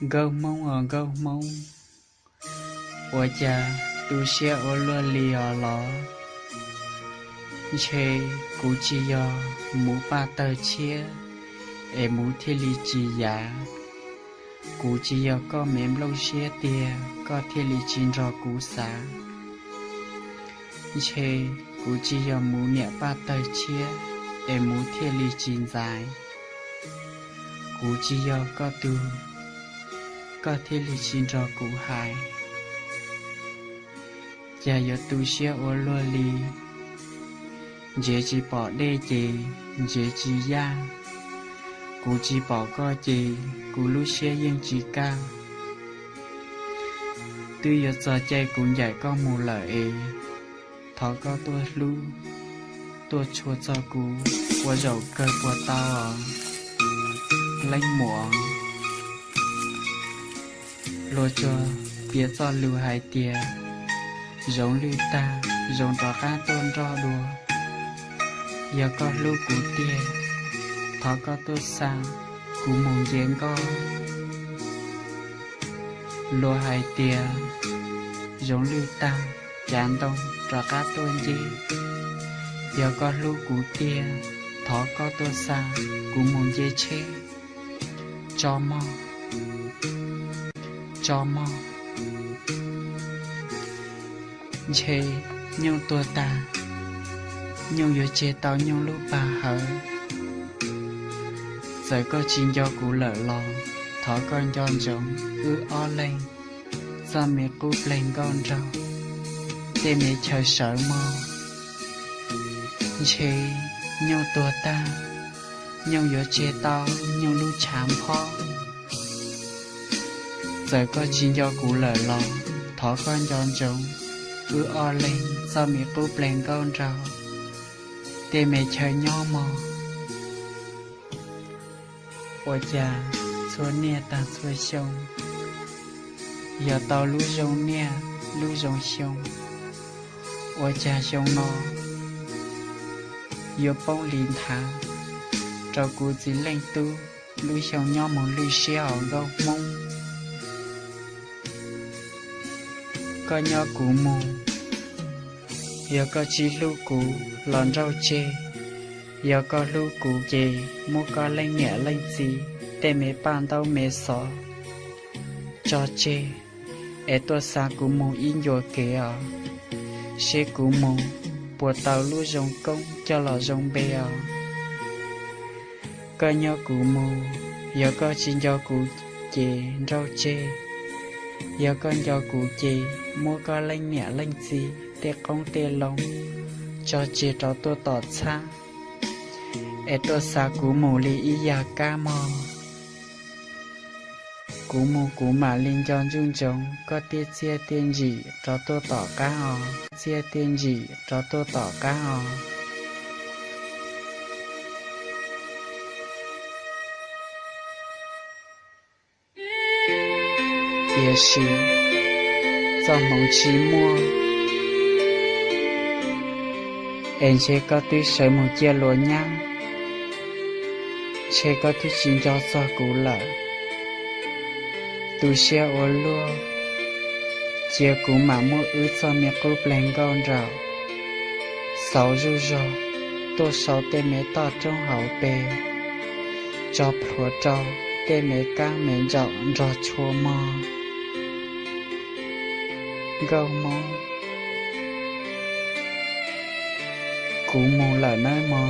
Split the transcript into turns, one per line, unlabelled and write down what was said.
Gâu mông gâu mông. Ủa cha tu xe ô lua lì lọ. Chê cú chi yo mũ ba tờ chia. Ê mũ thi lì chi giá. Cú chi yo có mềm lâu xe tia. Có thi lì chín rò cú xá. Chê cú chi yo mũ nhẹ ba tờ chia. Ê mũ thi lì chín dài. Cú chi yo có tu. Có thi lì chín rò cú hài. Giờ yo tu xe ô lua lì. Dễ chỉ bỏ đê chì, dễ chỉ ya. Cú chỉ bỏ co chì, cú lúc xe yên chỉ cao. Tư yo giờ chạy cũng dạy con mù lợi. Thọ có tôi lưu, tôi chua cho cú. Qua dầu cơ qua tao lanh mùa. Lô cho biết cho lưu hai tia. Giống lưu ta, giống rõ cá tôn rõ đùa. Giờ có lưu cú tia. Thọ có tôi sang, cú mong giếng có. Lô hai tia. Giống lưu ta, chán đông, rõ cá tôn gì. Giờ có lưu cú tia. Thọ có tôi sang, cú mong dê chê. Cho mò. Cho mò. Chê, nhưng tôi ta. Nhưng yo chê tao nhưng lúc bà hở. Giờ có chín do cú lỡ lòng. Thỏ con giòn giống ư o lên. Do mẹ cú lên con rau. Để mẹ chờ sợ mò. Chê, nhưng tôi ta. Nhưng yo chê tao nhưng lúc chám phó. Giờ có chín do cú lỡ lòng. Thỏ con giòn giống ư o lên. Do mẹ cú lên con rau. Để mẹ chờ nhỏ mò. Ủa cha, xua nè ta xua sông. Giờ tao lũ rồng nè, lũ rồng sông. Ủa cha sông nó. Giờ bông linh thang. Trao cú dĩ lên tu. Lũ sông nhỏ mong lũ xe ở góc mông. Có nhỏ cú mù. Giờ có chi lũ cú lòn rau chê. Giờ có lũ cú chê. Mô có lên nhẹ lên gì. Để mẹ bàn tao mẹ xó. Cho chê. Ê tôi xa cú mù in dùa kê Xê cú mù. Bùa tao lũ rồng công cho lò rồng bê Có nhỏ cú mù. Giờ có chín do cú chê rau chê. Giờ con do cú chê. Mô có lên nhẹ lên gì. Để công tê lông. Cho chê cho tôi tọt xa. Ê tôi xa cú mù lì ý ya ca mò. Cú mù cú mà linh chọn chung chung. Có tiết chia tiên dị cho tôi tỏ cá Chia tiên dị cho tôi tỏ cá Địa sĩ do mong chí mua. Em sẽ có tuy sở một chia lúa nhang. Sẽ có tuy chín cho cú lỡ. Tu xe ô lua. Chia cú mà mua ứ cho mẹ cú lên con rào. Sáu ru rò. Tô sáu tê mẹ tỏ trong hậu bề. Cho phổ trò. Tê mẹ ca mẹ rộng rò chua mò. Gâu mông. Cú mù là nơi mò.